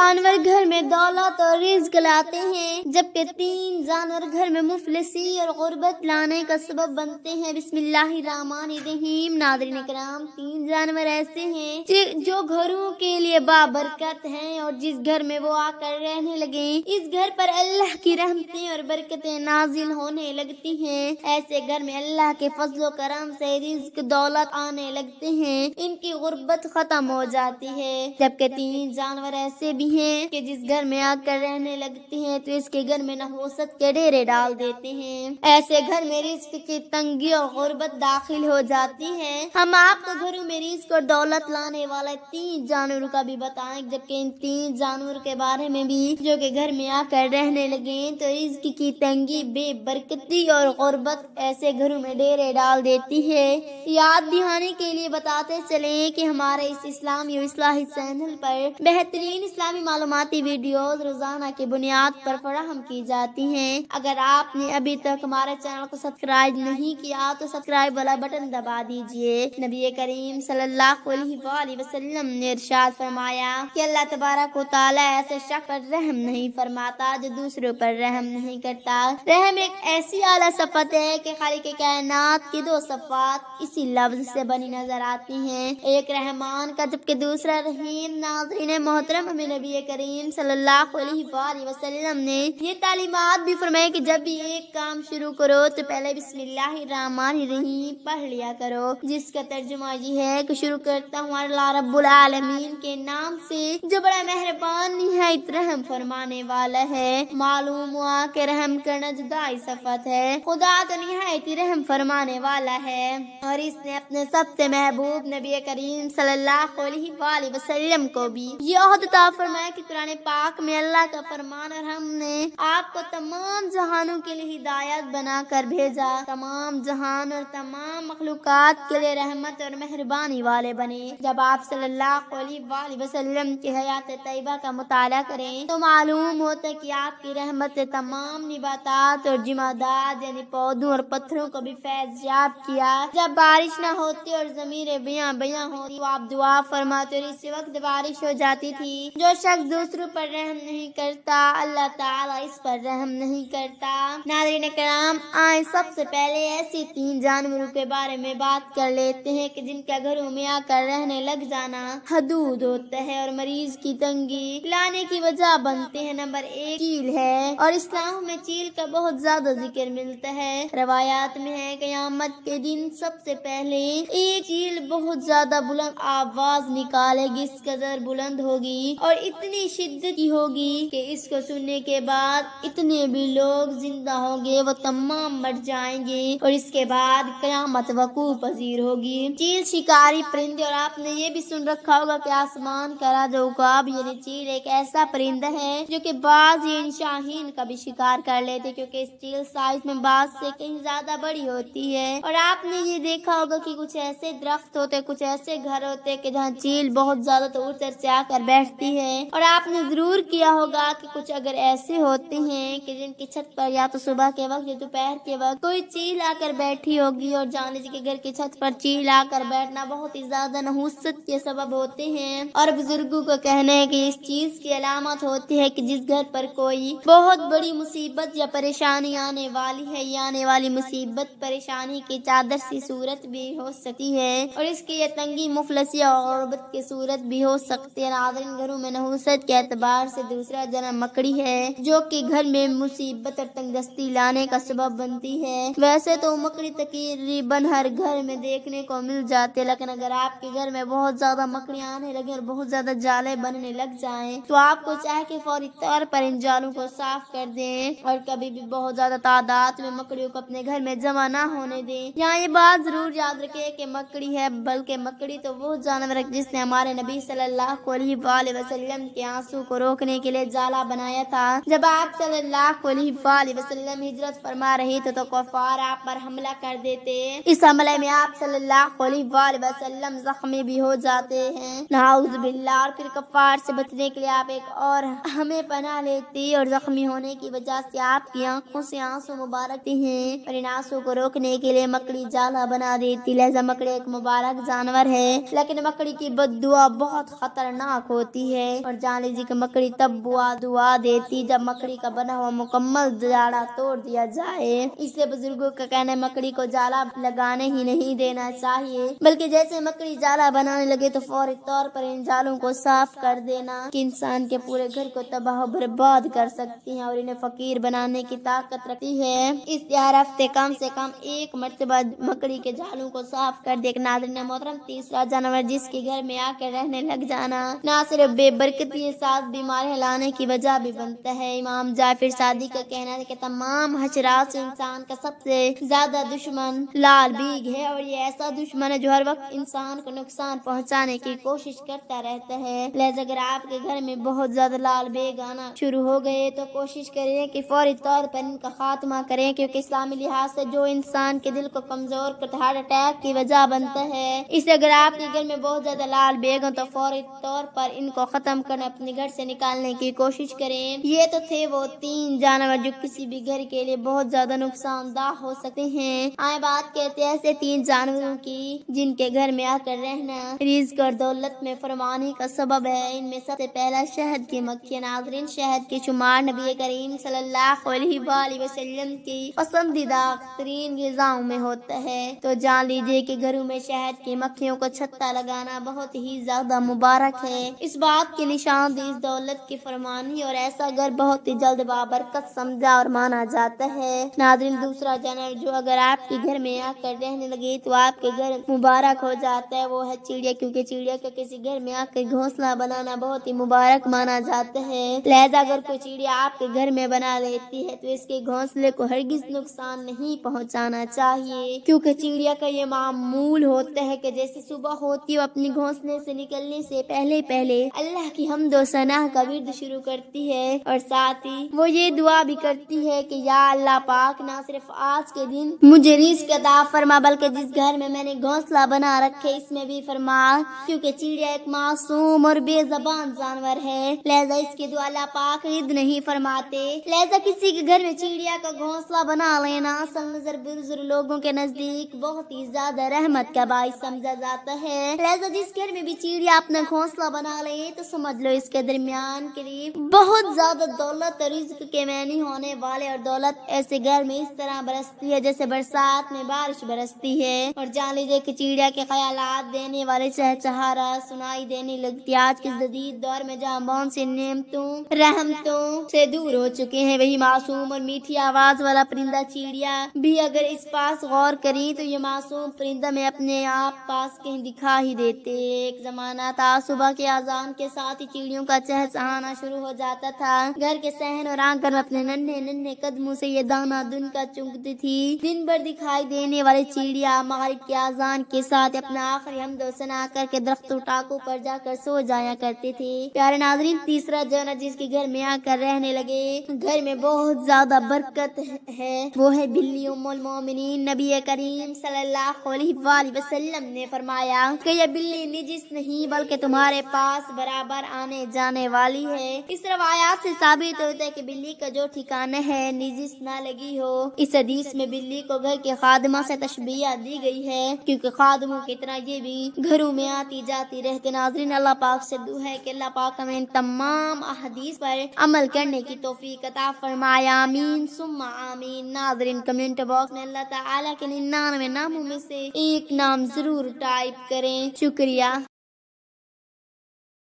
जानवर घर में दौलत और रिज्क लाते हैं, जबकि 3 जानवर घर में मुफलिसी और गुर्बत लाने का सबब बनते हैं। बिस्मिल्लाहिर्रहमानिर्रहीम। नाज़रीन किराम, 3 जानवर ऐसे हैं जो घरों के लिए बाबरकत हैं और जिस घर में वो आकर रहने लगे इस घर पर अल्लाह की रहमतें और बरकतें नाजिल होने लगती हैं। ऐसे घर में अल्लाह के फजलो करम से रिज्क दौलत आने लगते हैं, इनकी गुर्बत खत्म हो जाती है। जबकि 3 जानवर ऐसे भी हैं कि जिस घर में आकर रहने लगते हैं तो इसके घर में नहुसत के डेरे डाल देते हैं। ऐसे घर में रिज्क की तंगी और गुर्बत दाखिल हो जाती है। हम आपको घरों में रिज्क और दौलत लाने वाले 3 जानवरों का भी बताएं, जबकि इन 3 जानवरों के बारे में भी जो कि घर में आकर रहने लगे तो रिज्क की तंगी, बेबरकती और गुर्बत ऐसे घरों में डेरे डाल देती है। याद दिलाने के लिए बताते चले कि हमारे इस इस्लामी और इस्लाही चैनल पर बेहतरीन इस्लामी मालूमाती वीडियोस रोजाना की बुनियाद पर फराहम की जाती हैं। अगर आपने अभी तक हमारे चैनल को सब्सक्राइब नहीं किया तो सब्सक्राइब वाला बटन दबा दीजिए। नबी करीम सल्लल्लाहु अलैहि वसल्लम ने इरशाद फरमाया कि अल्लाह तबारक व तआला ऐसे शख्स पर रहम नहीं फरमाता जो दूसरों पर रहम नहीं करता। रहम एक ऐसी आला सफत है कि खालिक कायनात की 2 सफात इसी लफ्ज से बनी नजर आती हैं, एक रहमान का जबकि दूसरा रहीम। नाज़रीन मोहतरम, हमें नबी करीम सल्लल्लाहु अलैहि वसल्लम ने ये तालीमात भी फरमाई कि जब भी एक काम शुरू करो तो पहले बिस्मिल्लाहिर्रहमानिर्रहीम पढ़ लिया करो, जिसका तर्जुमा ये है कि शुरू करता हूँ अल्लाह रब्बुल आलमीन के नाम से जो बड़ा मेहरबान निहायत रहम फरमाने वाला है। मालूम हुआ कि रहम करना जुदाई सफत है, खुदा तो निहायत रहम फरमाने वाला है और इसने अपने सबसे महबूब नबी करीम सल्लल्लाहु अलैहि वसल्लम को भी ये अहदा फरमाया कि कुरान पाक में अल्लाह का फरमान और हमने आपको तमाम जहानों के लिए हिदायत बना कर भेजा, तमाम जहान और तमाम मखलूकात के लिए रहमत और मेहरबानी वाले बने। जब आप सल्लल्लाहु अलैहि वसल्लम की हयात तैयबा का मुताला करें तो मालूम होता है कि आपकी रहमत तमाम निबातात और जिमादात यानी पौधों और पत्थरों को भी फैज़याब किया। जब बारिश न होती और ज़मीरें बियां होती तो आप दुआ फरमाते और इसी वक्त बारिश हो जाती थी। जो शख्स दूसरों पर रहम नहीं करता अल्लाह ताला इस पर रहम नहीं करता। नाज़रीन किराम, आए सबसे पहले ऐसी 3 जानवरों के बारे में बात कर लेते हैं कि जिनका घरों में आकर रहने लग जाना हदूद होता है और मरीज की तंगी लाने की वजह बनते हैं। नंबर 1 चील है और इस्लाम में चील का बहुत ज्यादा जिक्र मिलता है। रवायात में है क़यामत के दिन सबसे पहले एक चील बहुत ज्यादा बुलंद आवाज निकालेगी, इस कदर बुलंद होगी और इतनी शिद्दत की होगी कि इसको सुनने के बाद इतने भी लोग जिंदा होंगे वो तमाम मर जाएंगे और इसके बाद क़यामत वकूअ पजीर होगी। चील शिकारी परिंदे, और आपने ये भी सुन रखा होगा कि आसमान का राजा उकाब यानी चील एक ऐसा परिंदा है जो कि बाज यानी शाहीन का भी शिकार कर लेते, क्योंकि इस चील साइज में बाज से कहीं ज्यादा बड़ी होती है। और आपने ये देखा होगा कि कुछ ऐसे दरख्त होते, कुछ ऐसे घर होते कि जहाँ चील बहुत ज्यादा तो ऊपर से आकर बैठती है। और आपने जरूर किया होगा कि कुछ अगर ऐसे होते हैं कि जिनकी छत पर या तो सुबह के वक्त या दोपहर के वक्त कोई चील आकर बैठी होगी और जान लीजिए कि घर की छत पर चील आकर बैठना बहुत ही ज्यादा नहुसत के सबब होते हैं। और बुजुर्गों का कहना है कि इस चीज की अलामत होती है कि जिस घर पर कोई बहुत बड़ी मुसीबत या परेशानी आने वाली है, या आने वाली मुसीबत परेशानी की चादर सी सूरत भी हो सकती है और इसकी ये तंगी मुफलसी और गुर्बत की सूरत भी हो सकती है। नाज़रीन, घरों में नहुसत के एतबार से दूसरा जन्म मकड़ी है जो कि घर में मुसीबत और तंगदस्ती लाने का सबब बनती है। वैसे तो मकड़ी तकरीबन हर घर में देखने को मिल जाते, लेकिन अगर आपके घर में बहुत ज्यादा मकड़ियाँ आने लगे और बहुत ज्यादा जाले बनने लग जाएं तो आपको चाहे कि फौरी तौर पर इन जालों को साफ कर दें और कभी भी बहुत ज्यादा तादाद में मकड़ियों को अपने घर में जमा ना होने दें। यहाँ ये बात जरूर याद रखें कि मकड़ी है, बल्कि मकड़ी तो वो जानवर है जिसने हमारे नबी सल्लल्लाहु अलैहि वसल्लम के आंसू को रोकने के लिए जाला बनाया था। जब आप सल्लल्लाहु अलैहि वसल्लम हिजरत फरमा रहे थे तो कुफार आप पर हमला कर देते। इस हमले में आप सल्लल्लाहु अलैहि वसल्लम जख्मी भी हो जाते हैं, नाउज़ बिल्लाह। और फिर कुफार से बचने के लिए आप एक और हमें पनाह लेती और जख्मी होने की वजह से आपकी आंखों से आंसू मुबारक हैं और इन आंसू को रोकने के लिए मकड़ी जाला बना देती। लिहाजा मकड़ी एक मुबारक जानवर है, लेकिन मकड़ी की बद्दुआ बहुत खतरनाक होती है और जान लीजिए कि مکڑی تب دعا دیتی جب مکڑی کا بنا ہوا مکمل جالا توڑ دیا جائے۔ اس لیے بزرگوں کا کہنا ہے مکڑی کو جالا لگانے ہی نہیں دینا چاہیے، بلکہ جیسے مکڑی جالا بنانے لگے تو فوری طور پر ان جالوں کو صاف کر دینا کہ انسان کے پورے گھر کو تباہ و برباد کر سکتی ہیں اور انہیں فقیر بنانے کی طاقت رکھتی ہے۔ اس لیے ہر ہفتے کم سے کم ایک مرتبہ مکڑی کے جالوں کو صاف کر دے۔ ناظرین محترم، تیسرا جانور جس کے گھر میں آ کر رہنے لگ جانا نہ صرف بے برکتی کے ساتھ بیماریاں لانے کی وجہ بھی بنتا ہے۔ امام جعفر صادق کا کہنا ہے کہ تمام حشرات سے انسان کا سب سے زیادہ دشمن لال بیگ ہے، اور یہ ایسا دشمن ہے جو ہر وقت انسان کو نقصان پہنچانے کی کوشش کرتا رہتا ہے۔ لہذا اگر آپ کے گھر میں بہت زیادہ لال بیگ آنا شروع ہو گئے تو کوشش کریں کہ فوری طور پر ان کا خاتمہ کریں، کیونکہ اسلامی لحاظ سے جو انسان کے دل کو کمزور کرتا ہے ہارٹ اٹیک کی وجہ بنتا ہے۔ اس لیے اگر آپ کے گھر میں بہت زیادہ لال بیگ ہوں تو فوری طور پر ان کو ختم کرنا اپنے گھر سے نکالنے کی کوشش کریں۔ یہ تو تھے وہ 3 جانور جو کسی بھی گھر کے لیے بہت زیادہ نقصان دہ ہو سکتے ہیں۔ آئے بات کہتے ہیں ایسے 3 جانوروں کی جن کے گھر میں آ کر رہنا رزق اور دولت میں فراوانی کا سبب ہے۔ ان میں سب سے پہلا شہد کی مکھی۔ ناظرین، شہد کی شمار نبی کریم صلی اللہ علیہ وآلہ وسلم کی پسندیدہ ترین غذاؤں میں ہوتا ہے، تو جان لیجیے کہ گھروں میں شہد کی مکھیوں کو چھتا لگانا بہت ہی زیادہ مبارک ہے۔ اس بات کی نشاندہی اس دولت کی فراوانی اور ایسا گھر بہت ہی جلد بابرکت سمجھا اور مانا جاتا ہے۔ ناظرین، دوسرا جانور جو اگر آپ کے گھر میں آ کر رہنے لگے تو آپ کے گھر مبارک ہو جاتا ہے، وہ ہے چڑیا، کیونکہ چڑیا کا کسی گھر میں آ کر گھونسلہ بنانا بہت ہی مبارک مانا جاتا ہے۔ لہذا اگر کوئی چڑیا آپ کے گھر میں بنا لیتی ہے تو اس کے گھونسلے کو ہرگز نقصان نہیں پہنچانا چاہیے، کیونکہ چڑیا کا یہ معمول ہوتا ہے کہ جیسے صبح ہوتی ہے وہ اپنی گھونسلے سے نکلنے سے پہلے اللہ کی حمد و ثنا کا ورد شروع کرتی ہے، اور ساتھ ہی وہ یہ دعا بھی کرتی ہے کہ یا اللہ پاک، نہ صرف آج کے دن مجھے رزق عطا فرما بلکہ جس گھر میں نے گھونسلہ بنا رکھے اس میں بھی فرما، کیونکہ چڑیا ایک معصوم اور بے زبان جانور ہے، لہذا اس کی دعا اللہ پاک رد نہیں فرماتے۔ لہذا کسی کے گھر میں چڑیا کا گھونسلہ بنا لینا اصل نظر بزرگ لوگوں کے نزدیک بہت ہی زیادہ رحمت کا باعث سمجھا جاتا ہے۔ لہذا جس گھر میں بھی چڑیا اپنا گھونسلہ بنا لے تو سمجھ لو اس کے درمیان قریب بہت زیادہ دولت اور رزق کے معنی ہونے والے، اور دولت ایسے گھر میں اس طرح برستی ہے جیسے برسات میں بارش برستی ہے۔ اور جان لیجیے کہ چڑیا کے خیالات دینے والے چہچہارا سنائی دینے لگتی۔ آج کے جدید دور میں جہاں بہت سی نعمتوں رحمتوں سے دور ہو چکے ہیں، وہی معصوم اور میٹھی آواز والا پرندہ چڑیا بھی اگر اس پاس غور کریں تو یہ معصوم پرندہ میں اپنے آپ پاس کہیں دکھا ہی دیتے۔ ایک زمانہ تھا صبح کے اذان کے ساتھ ہی چڑیوں کا چہچہانا شروع ہو جاتا تھا۔ گھر کے صحن اور آنگن میں اپنے ننھے قدموں سے یہ دانا دن کا چگتی تھی۔ دن بھر دکھائی دینے والے چڑیا مغرب کے اذان کے ساتھ اپنا آخری حمد و ثنا کر کے درختوں ٹاکوں پر جا کر سو جایا کرتے تھے۔ پیارے ناظرین، تیسرا جانور جس کے گھر میں آ کر رہنے لگے گھر میں بہت زیادہ برکت ہے وہ ہے بلی۔ ام المومنین نبی کریم صلی اللہ علیہ وآلہ وسلم نے فرمایا کہ یہ بلی نجس نہیں بلکہ تمہارے پاس برابر آنے جانے والی ہے۔ اس روایات سے ثابت ہوتا ہے کہ بلی کا جو ٹھکانہ ہے نجس نہ لگی ہو۔ اس حدیث میں بلی کو گھر کے خادمہ سے تشبیہ دی گئی ہے، کیونکہ خادموں کی طرح یہ بھی گھروں میں آتی جاتی رہتے۔ ناظرین، اللہ پاک سے دعا ہے کہ اللہ پاک ہمیں ان تمام احادیث پر عمل کرنے کی توفیق عطا فرمائے، آمین ثم آمین۔ ناظرین، کمنٹ باکس میں اللہ تعالیٰ کے 99 ناموں میں سے ایک نام ضرور ٹائپ کریں۔ شکریہ۔